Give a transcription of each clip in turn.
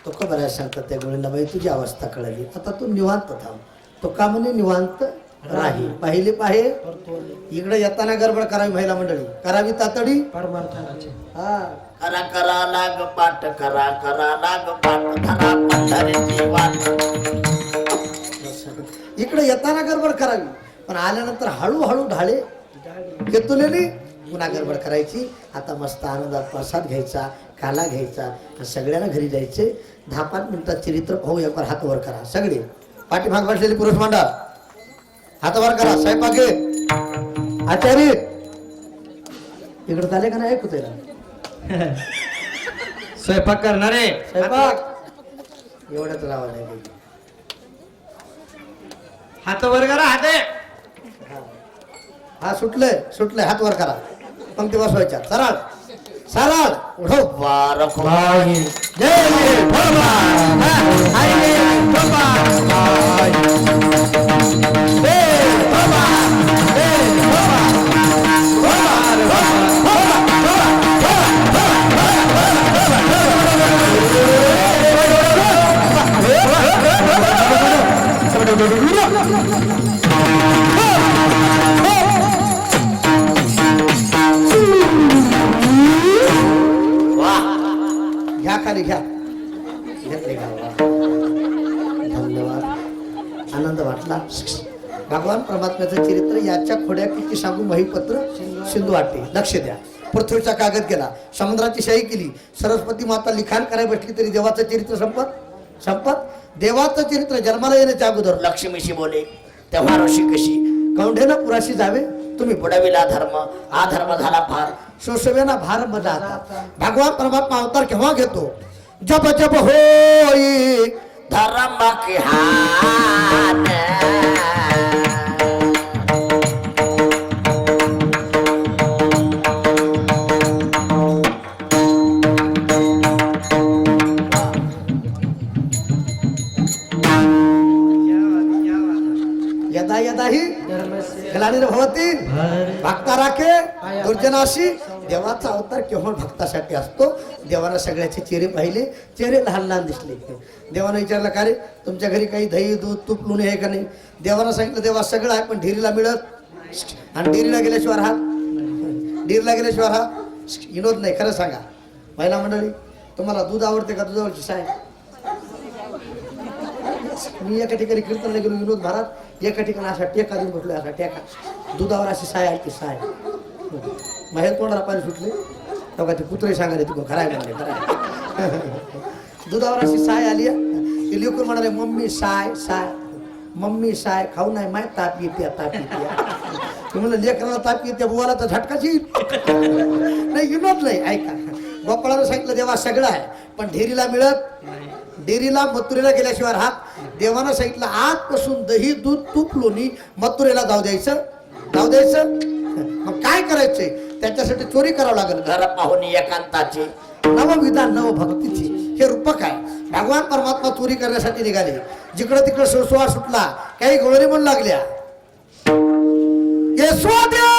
तो का बऱ्याच सांगतात त्या गोळीला, बाई तुझी अवस्था कळली, आता तू निवांत थांब. तो का म्हणे निवांत राही. पाहिले पाहे इकडे येताना गडबड करावी महिला मंडळी, करावी तातडी परमार्थाची. हा. करा करा लाग पाठ, करा करा लाग पाठ, धरा पंढरीची वाट. इकडे येताना गडबड करावी, पण आल्यानंतर हळूहळू ढाळे घेतलेली पुन्हा गडबड करायची. आता मस्त आनंदात प्रसाद घ्यायचा, काला घ्यायचा, सगळ्यांना घरी जायचे. 10-5 मिनिटात चरित्र पाहू. एक बार हात वर करा सगळे, पाठीमाग बसलेले पुरुष मंडळ हात वर करा. स्वयंपाक आचार्य इकडे झाले का नाही? ऐकू ना स्वयंपाक करणारे स्वयंपाक एवढंच राहावं नाही. हात वर करा. हाते हा सुटलंय सुटलंय, हात वर करा. पंक्ती बसवायच्या सरळ सरळ. उठो वार जय घ्या खाली घ्या. घेतले का? धन्यवाद. आनंद वाटला. भगवान परमात्म्याचं चरित्र याच्या खोड्या किती सांगू. महिपत्र सिंधू वाटे. लक्ष द्या. पृथ्वीचा कागद केला, समुद्राची शाही केली, सरस्वती माता लिखाण करायला बसली तरी देवाचं चरित्र संपत. देवाचं चरित्र जन्माला येण्याच्या अगोदर लक्ष्मीशी बोले, तेव्हा ऋषी कशी कौंढेनं पुराशी जावे, तुम्ही बुडविला धर्म, हा धर्म झाला फार, शोषवेना भार मजा आता. भगवान परमात्मा अवतार केव्हा घेतो? जब जब होई धर्म की हान. यदा यदा ही ग्लानिर्भवती भक्ता राखे दुर्जनाशी. देवाचा अवतार केव्हा भक्तासाठी असतो. देवाला सगळ्याचे चेहरे पाहिले, चेहरे लहान लहान दिसले. देवानं विचारलं, का रे तुमच्या घरी काही दही दूध तूप लोणी आहे का नाही? देवानं सांगितलं, देवा सगळं आहे पण ढिरीला मिळत. आणि ढिरीला गेल्याशिवाय हा विनोद नाही. खरं सांगा महिला मंडळी, तुम्हाला दूध आवडते का? दुधावरची साय. मी एका ठिकाणी कीर्तनला गेलो विनोद महाराज, एका ठिकाणी असा टेका देऊन बसलो, असा टेका, दुधावर अशी साय आहे ती साय. बाहेर तोंडाला पाणी सुटले तेव्हा ते कुत्रे सांगायला तिकडून खराय म्हणले खराय. दुधावर अशी साय आली. ते लेकरू म्हणाले, मम्मी साय साय, मम्मी साय खाऊ नाही माय, ताप येते ताप येते. म्हणलं लेकराला ताप येते, बुवाला तर झटकाच येईल. नाही विनोद नाही. ऐका, गोपाळानं सांगितलं देवा सगळं आहे पण ढेरीला मिळत. डेअरीला मथुरेला गेल्याशिवाय हात. देवानं सांगितलं आजपासून दही दूध तूप लोणी मथुरेला जाऊ द्यायचं. मग काय करायचंय? त्याच्यासाठी चोरी करावं लागेल. घर पाहुणी एकांताची, नवविधान नव भक्तीची. हे रूपक आहे. भगवान परमात्मा चोरी करण्यासाठी निघाले. जिकडं तिकडं सुळसुळा सुटला, काही गोळणी म्हणू लागल्या, यशोदे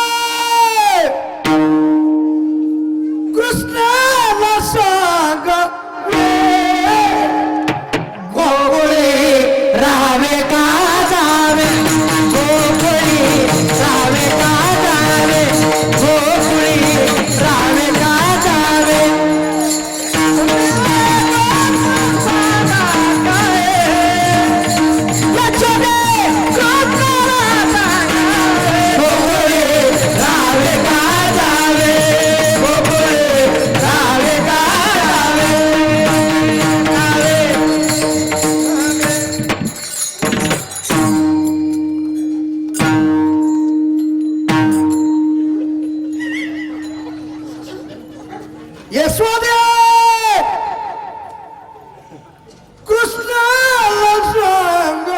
कृष्णाला सांग रावे का जावे गोकुळी, रावे का जावे गोकुळी, रावे का जावे. यशोदे कृष्णाला सांग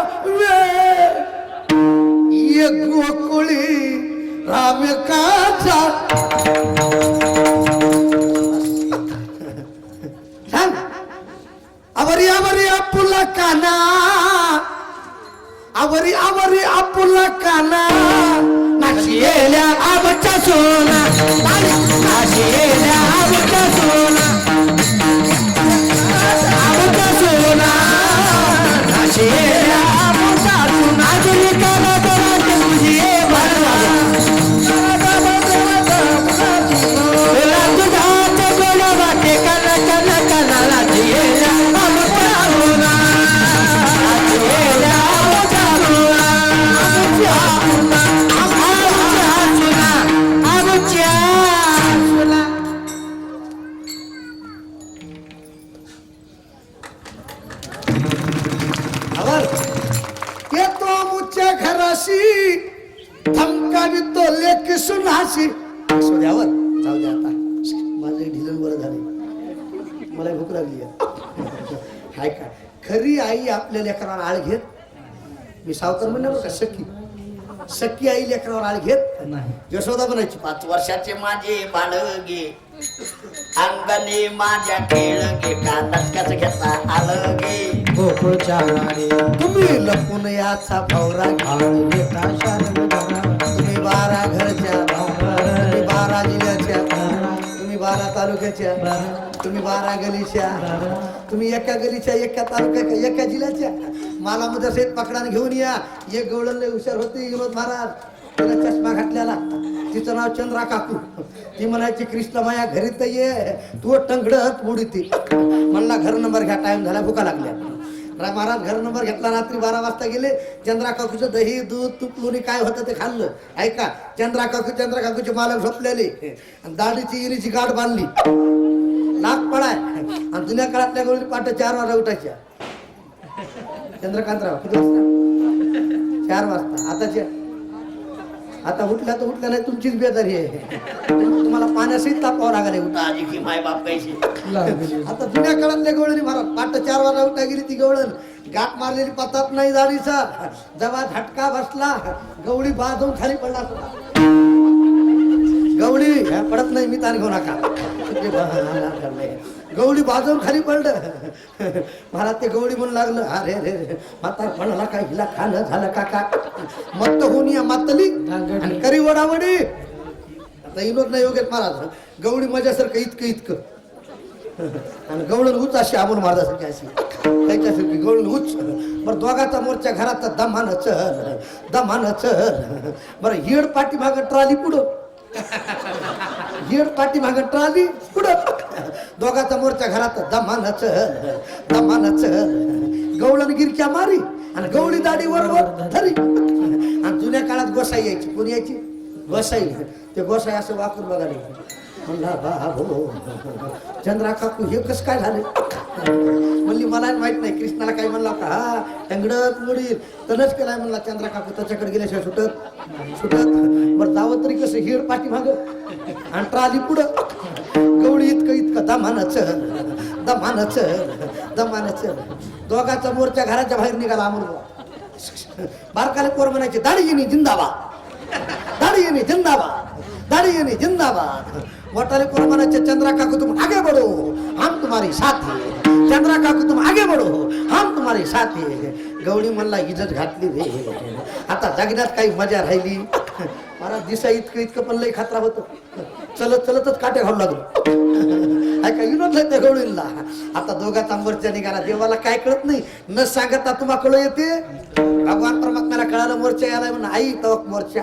ये गोकुळी राम काचा. सांग आवरी आवरी आपुला काना, आवरी आवरी आपुला काना. नाशी येल्या आमच्या सोना, नाशी येल्या आमच्या सोना, आमच्या या घराशी धमकावी तो लेख सुनाशी. सोद्यावर जाऊ दे आता, माझं ढिलन बरं झाले, मला भूक लागली आहे. हाय का खरी आई आपल्या लेकराला आळ घेत. मी सावकार म्हणणार बरं का, सख्खी आई लेकरावर आळ घेत नाही. यशोदा म्हणायची 5 वर्षाचे माझे बाळगे अंगणे माझ्या खेळगे का तटकाच घेता आलं गे. गोकुळच्या राणी तुम्ही लपून याचा भवरा घे. येता शारद घरा. तुम्ही 12 घरच्या, तुम्ही 12 जिल्ह्याच्या, तुम्ही 12 तालुक्याच्या, तुम्ही 12 गलीच्या, तुम्ही एका गलीच्या, एका तालुक्याच्या, एका जिल्ह्याच्या. मला मध्ये सेत पकडाने घेऊन या. एक गवळण लय हुशार होती विनोद महाराज, तिला चष्मा घातलेला, तिचं नाव चंद्रा काकू. ती म्हणायची कृष्ण माया घरी तर ये, तू टंगडत बुडीती. म्हणला घर नंबर घ्या, टाइम झाला, भुका लागल्या. महाराज घर नंबर घेतला, रात्री 12 वाजता गेले. चंद्रा काकूचं दही दूध तूप लोणी काय होतं ते खाल्लं. ऐका, चंद्रा काकूचे मालक झोपलेले, दाढीची इरीची गाठ बांधली, नाक पडाय. आणि जुन्या काळातल्या गोळी पाठ 4 वाजता उठायच्या. चंद्रकांतराव किती वाजता? 4 वाजता. आता उठल्या तर उठल्या नाही, तुमचीच बेजारी आहे. तुम्हाला पाण्यासहित तापावं लागले. उठा आजी की माय बाप कैशी. आता जुन्या काळातल्या गवळणी महाराज पाठ 4 वाजता उठा गेली. ती गवळण गाठ मारलेली पतात नाही जाडीचा. जेव्हा झटका बसला, गवळी बाजून खाली पडला. गवळी पडत नाही, मी ताण घेऊ नका. गवळी बाजून खाली पडलं. मला ते गवळी म्हणून लागलं, अरे रे माता म्हणाला काय हिला खाणं झालं काका. मत्त होऊन या मातली आणि करी वडावडी. आता इनोद नाही योगेश महाराज, गवळी माझ्यासारखं इतकं आणि गवळण उच अशी आबून महाराजासारखी अशी त्याच्यासारखी गवळण उच. बरं दोघाचा मोर्चा घरात दमानं चल. बरं हिड पाठी मागं ट्राली पुढं, हिड पाठी मागं ट्राली पुढं. दोघाचा मोर्चा घरात दमानं चल. गवळण गिरक्या मारी आणि गवळी दाढी वर धरी. आणि जुन्या काळात गोसाई यायची. कोण यायची? गोसाई. ते गोसाई असं वाकून बघायला म्हणला, बाबो चंद्रा काकू हे कसं काय झालं? म्हणली मला माहित नाही. कृष्णाला काय म्हणला का, हा टंगडत मुडी तनच केलाय म्हणला. चंद्रा काकू त्याच्याकडे गेल्याशिवाय सुटत. बरं जावं तरी कसं, हिड पाठी माग आणि ट्राली पुढं. गवळी इतकं दमानं चल. दोघाचा मोर्चा घराच्या बाहेर निघाला. अमर बारकाले पोर म्हणायचे, दाढी येणे जिंदाबाद. मोठाले पोर म्हणायचे, चंद्रा काकू तुम आगे बढ़ो, हम तुम्हारी साथी. चंद्रा काकू तुम आगे बढ़ो, हम तुम्हारी साथी. गवळी म्हणला, इज्जत घातली रे. आता जगण्यात काही मजा राहिली. मला दिसा इतकं पण लई खात्रा होतं. चलतच काटे घालू लागलो. ऐका विनोद नाही त्या गवळीला. आता दोघाचा मोर्चा निघाला. देवाला काय कळत नाही, न सांगता तुम्हा कळ येते. भगवान परमात्म्याला कळालं मोर्चा यायला म्हणून आई तवक मोर्चा.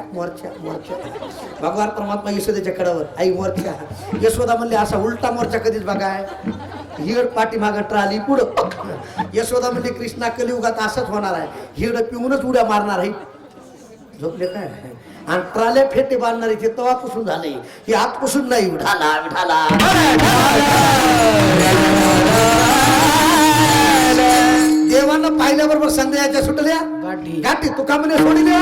भगवान परमात्मा यशोदेच्या कडावर आई मोर्चा. यशोदा म्हणले, असा उलटा मोर्चा कधीच बघाय. हिड पाठी माग ट्राली पुढं. यशोदा म्हणले, कृष्णा कलियुगात असंच होणार आहे. हिड पिऊनच उड्या मारणार आहे. झोपले काय? आणि ट्राल्या फेटे बांधणारे ते तवापासून झाले, हे आजपासून नाही. विठाला देवांना पाहिल्याबरोबर संध्याच्या सुटल्या गाठी तुका म्हणे सोडल्या.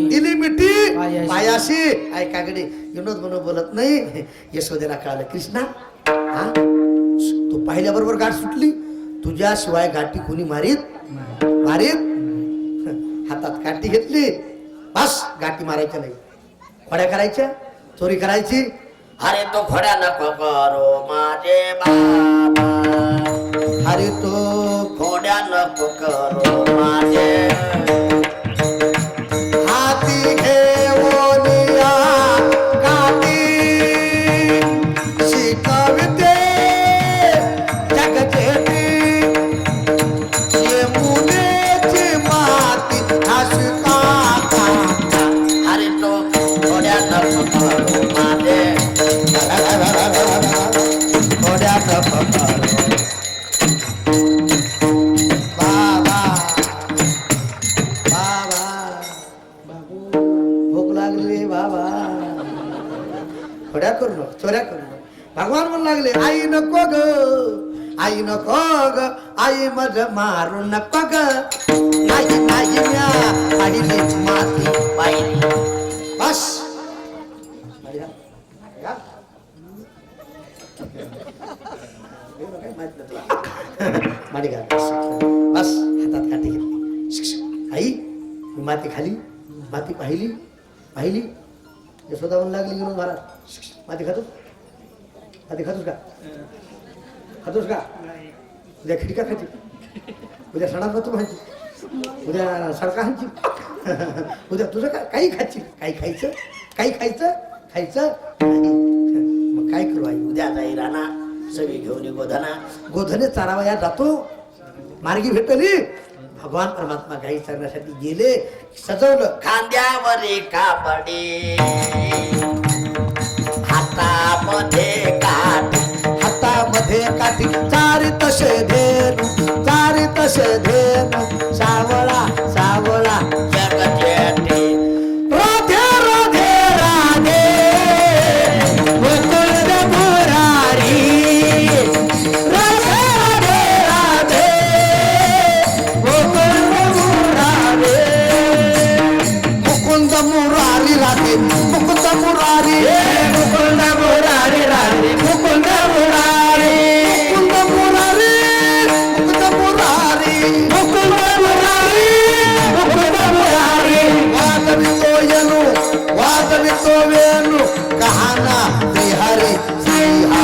दिली मिठी पायाशी. ऐका गडे विनोद म्हणून बोलत नाही. यशोदेला कळालं, कृष्णा हा तू पाहिल्याबरोबर गाठ सुटली, तुझ्याशिवाय गाठी कोणी मारीत. हातात काठी घेतली, बस गाठी मारायच्या नाही. खोड्या करायच्या, चोरी करायची. अरे तो खोड्या नको करो माझे बाबा, अरे तो खोड्या नको करो माझे. हाती घेऊन या काठी शिकविते जगजेती. यमुनेची माती हसता अरे तो खोड्या नको करो माझे, खोड्या नको करो बाबा. भूक लागली बाबा, खोड्या करू नको, चोऱ्या करू नको. भगवान म्हणू लागले, आई नको ग, आई मज मारू नको ग. नाही नाही म्या पाहिली माती पाहिली बस माडी घाल. घाल. काय माहित नाही तुला. माडी घाल बस हातात काठी घे. आई मी माती खाली माती पाहिली पाहिली यशोदावून लागली घेऊन महाराज माती खातोस का खातोस का उद्या खिडका खायची उद्या सणात तू खायची उद्या सडका खायची उद्या तुझं काय काही खायची काही खायचं काही खायचं खायचं नाही. मग काय करू आई उद्या जाई राणा सगळी घेऊन ये गोधने चारावया जातो मार्गी भेटली भगवान परमात्मा गाई चरण्यासाठी गेले सजवलं खांद्यावर कापडे हातामध्ये काठी चारी तसे धेनु सावळा सावळा जगजेटे राधे राधे राधे मुकुंद मुरारी राधे राधे राधे मुकुंद मुरारी राधे मुकुंद मुरारी मुकुंद मुरारी राधे मुकुंद मुरारी मुकुंद मुरारी मुकुंद मुरारी मुकुंद मुरारी मुकुंद मुरारी वादवितो वेणु कहाना श्रीहरी श्रीहा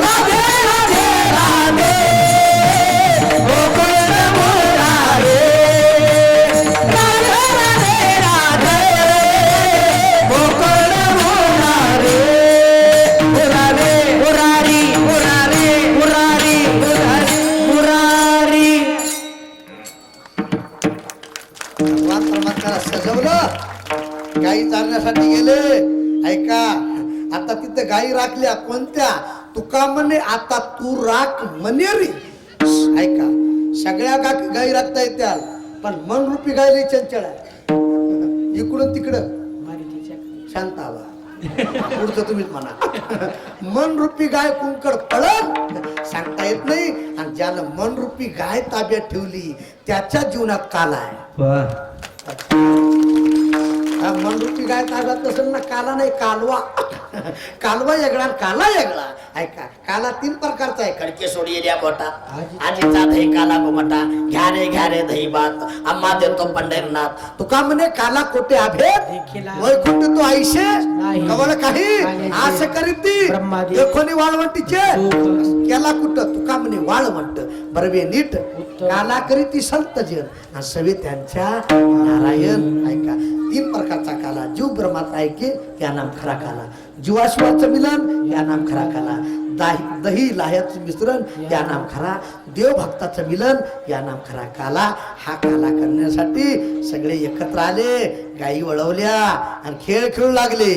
राधे राधे राधे मुकुंद मुरारी राधे राधे राधे मुकुंद मुरारी मुरारी मुरारी मुरारी मुरारी मुरारी मुरारी भगवान परमात्म्याला सजवलं गाई चालण्यासाठी गेले ऐका आता तिथे गाई राखल्या कोणत्या तुका म्हणे आता तू राख म्हणे रे ऐका सगळ्या गाई राखता येत्या पण मन रूपी गाय लई चंचळ आहे इकडून तिकडं शांतावा पुढचं तुम्हीच म्हणा मन रूपी गाय कुंकड पळत सांगता येत नाही आणि ज्यानं मन रूपी गाय ताब्यात ठेवली त्याच्या जीवनात काला आहे मन रूपी गाय ताब्यात नसेल ना काला नाही कालवा कालवा वेगळा काला वेगळा ऐका काला 3 प्रकारचा आहे खडके सोडलेल्या बोटा आजीचा दही काला गोमटा घ्या रे दही भात आम्हा देतो पंढरीनाथ तुका म्हणे काला कोटे आभे वैकुंठ तो आईशे कवळ काही आस करीती देखोनी वाळवंटीचे केला कुठं तुका म्हणे वाळवंट बरवे नीट काला करीती संत जन आणि सवे त्यांच्या नारायण ऐका 3 प्रकारचा काला जीव ब्रह्मात ऐके या नाम खरा काला जीवाश्वाचं मिलन या नाम खरा काला दही लाह्याचं मिश्रण या नाम खरा देवभक्ताचं मिलन या नाम खरा काला हा काला करण्यासाठी सगळे एकत्र आले गायी वळवल्या आणि खेळ खेळू लागले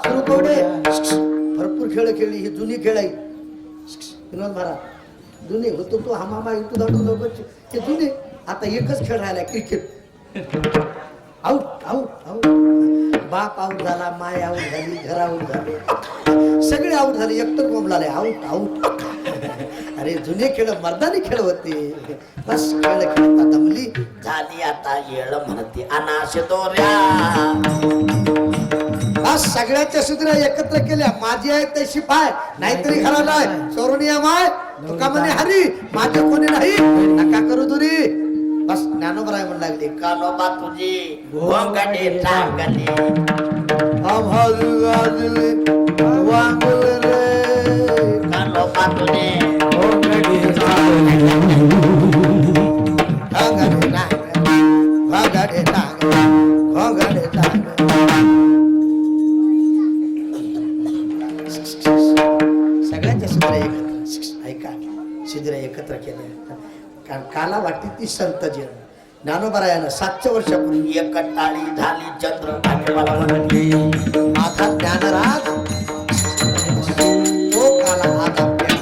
सुरू कवडे भरपूर खेळ खेळली ही जुनी खेळ आहे विनोद महाराज जुने होतो तो हमामा इटू दाटू लोक ते जुने आता एकच खेळ राहिला क्रिकेट आऊट आऊट आऊट बाप आऊट झाला माय आऊट झाली घर आऊट झाले सगळे आऊट झाले एकतर बोंबलाले आऊट आऊट अरे जुने खेळ मर्दानी खेळ होते बस खेळ खेळता दमली झाली आता येळ म्हणते अनाश दोऱ्या बस सगळ्याच्या सुद्रा एकत्र केल्या माझी आहे तशी पाय नाहीतरी खरा नाही सोरोनिया माय तुका म्हणे हरी माझे कोणी नाही नका करू दुरी बस ज्ञानोबराय म्हणू लागले कानोबा तुझी गोंगाडे टांगले आभाळी गाजले वांगले रे कानोबा तुझे गोंगाडे टांगले गोंगाडे टांगले गोंगाडे टांगले सगळ्यांच्या शिद्रा एकत्र ऐका शिद्रा एकत्र केल्या कारण काला वाटते ती संत जन ज्ञानोबरायानं 700 वर्षापूर्वी एक टाळी झाली चंद्र भाग्यवाला म्हणली माझा ज्ञानराज तो काला आज आपल्या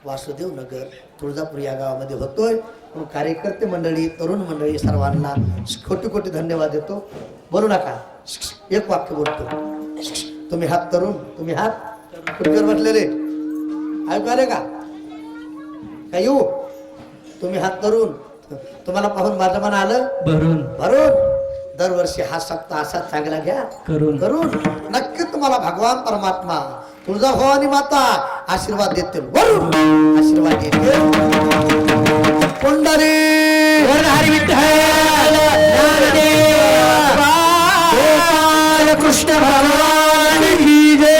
वासुदेव नगर तुळजापूर या गावामध्ये होतोय म्हणून कार्यकर्ते मंडळी तरुण मंडळी सर्वांना कोटी कोटी धन्यवाद देतो बोलू नका एक वाक्य बोलतो तुम्ही हात तरुण तुम्ही हात खुर्चीवर बसलेले ऐकू आले का येऊ तुम्ही हात धरून तुम्हाला पाहून माझं मन आलं भरून भरून दरवर्षी हा सप्ताह असाच चांगला घ्या करून करून नक्की तुम्हाला भगवान परमात्मा तुळजा भवानी माता आशीर्वाद देतील वरून आशीर्वाद देतील पुंडरी हरी विठ्ठल ज्ञानदेव कृष्ण भगवान की जय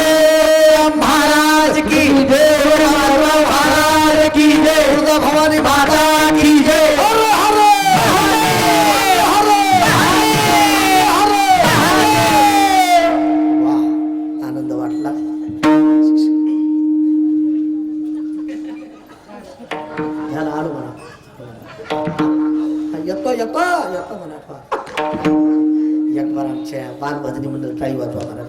महाराज की जय महाराज की जय तुळजा भवानी माता की जय वाह आनंद वाटला झाला आलो म्हणा येतो येतो येतो म्हणा एक बार आमच्या बालभजनी मंडळ टाळी वाजवा म्हणा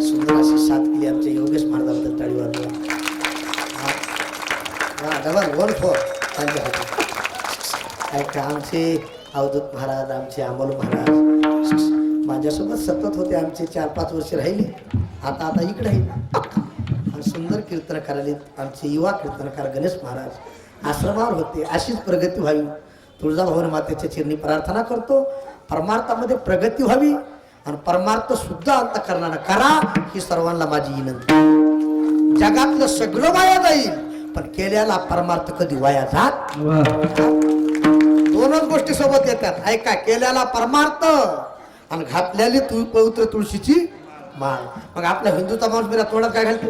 सुंदर अशी साथ केली आमच्या योगेश महाराजांबद्दल टाळी वाजवा डबल 1-4 त्यांच्या हातात ऐका आमचे अवधूत महाराज आमचे अमोल महाराज माझ्यासोबत सतत होते आमचे 4-5 वर्ष राहिले आता आता इकडे आहे सुंदर कीर्तन करायले आमचे युवा कीर्तनकार गणेश महाराज आश्रमावर होते अशीच प्रगती व्हावी तुळजाभवानी मातेच्या चरणी प्रार्थना करतो परमार्थामध्ये प्रगती व्हावी आणि परमार्थ सुद्धा अंतःकरणानं करा ही सर्वांना माझी विनंती जगातलं सगळं वाया जाईल पण केलेला परमार्थ कधी वाया जात दोनच गोष्टी सोबत येतात ऐका केलेला परमार्थ आणि घातलेली पवित्र तुळशीची माळ मग आपल्या हिंदूचा माणूस मेरा तोंडात काय घालतो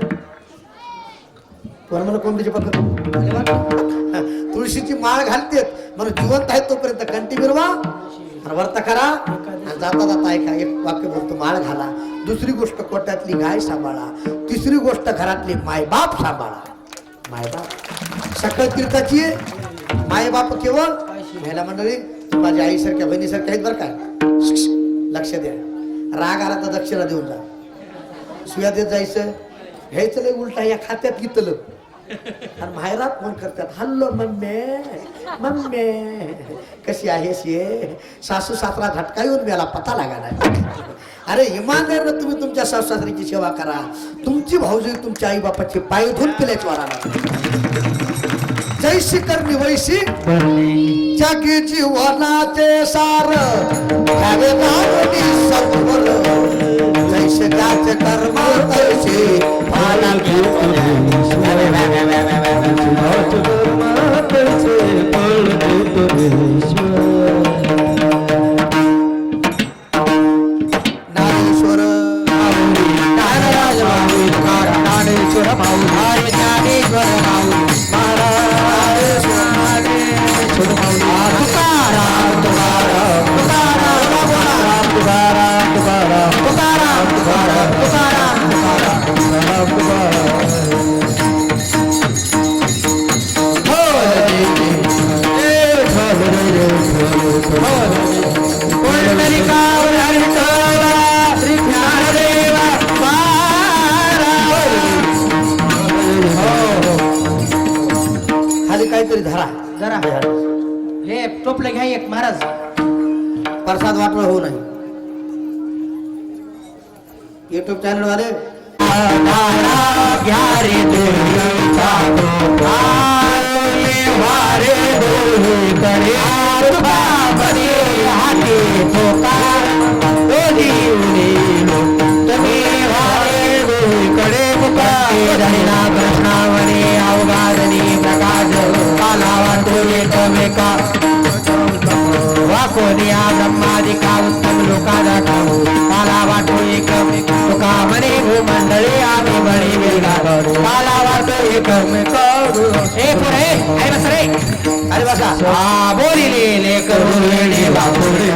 मला कोंबडीची पद्धत तुळशीची माळ घालतेत म्हणून जिवंत आहे तोपर्यंत कंटी मिरवा आणि वर्त करा आणि जाता जाता ऐका एक वाक्य बोलतो माळ घाला दुसरी गोष्ट कोट्यातली गाय सांभाळा तिसरी गोष्ट घरातली मायबाप सांभाळा मायबाप सकळ तीर्थाची मायबाप केवळ महिला मंडळी माझ्या आईसारख्या बहिणीसारख्या आहेत बरं काय लक्ष द्या राग आला तर दक्षिणा देऊन जा सुया देत जायचं घ्यायचं लय उलटा या खात्यात घेतलं आणि माहेरात फोन करतात हल्लो मम्मे मम्मे कशी आहेस ये सासू सासरा झटका येऊन मला पता लागा नाही अरे इमानदारीनं तुम्ही तुमच्या सासू सासऱ्याची सेवा करा तुमची भाऊजी तुमच्या आई बापाची पाय धुवून पिल्याची वारा जैशी करणी वैशी जगी जीवनाचे सार घ्यावे लावणी सत्वर जैसे त्याचे कर्म तैसे फळ ज्ञानेश्वर ज्ञानेश्वर माऊली ज्ञानेश्वर माऊली तुकाराम तुकाराम तुकाराम तुकाराम महाराज प्रसाद वाटोळ होऊ नये. युट्यूब चॅनल वाले घ्या रे देवीचा आले वारे दोहीकडे बाबरे हाती ठोका दोन्ही उडीलो तुम्ही वारे दोहीकडे मुकाए धरणा कृष्णावने अवघादनी प्रकाश आला वाटो एकमेका वाकोनिया ब्रह्मादिका उत्तम लोकादा ठाऊ काला वाटो एकमेका तुका म्हणे भूमंडळी आम्ही बळी वेगळा करू काला वाटो एकमेका ए पुरे अरे बस रे अरे बसा बोलिले करू वेळी बापुरे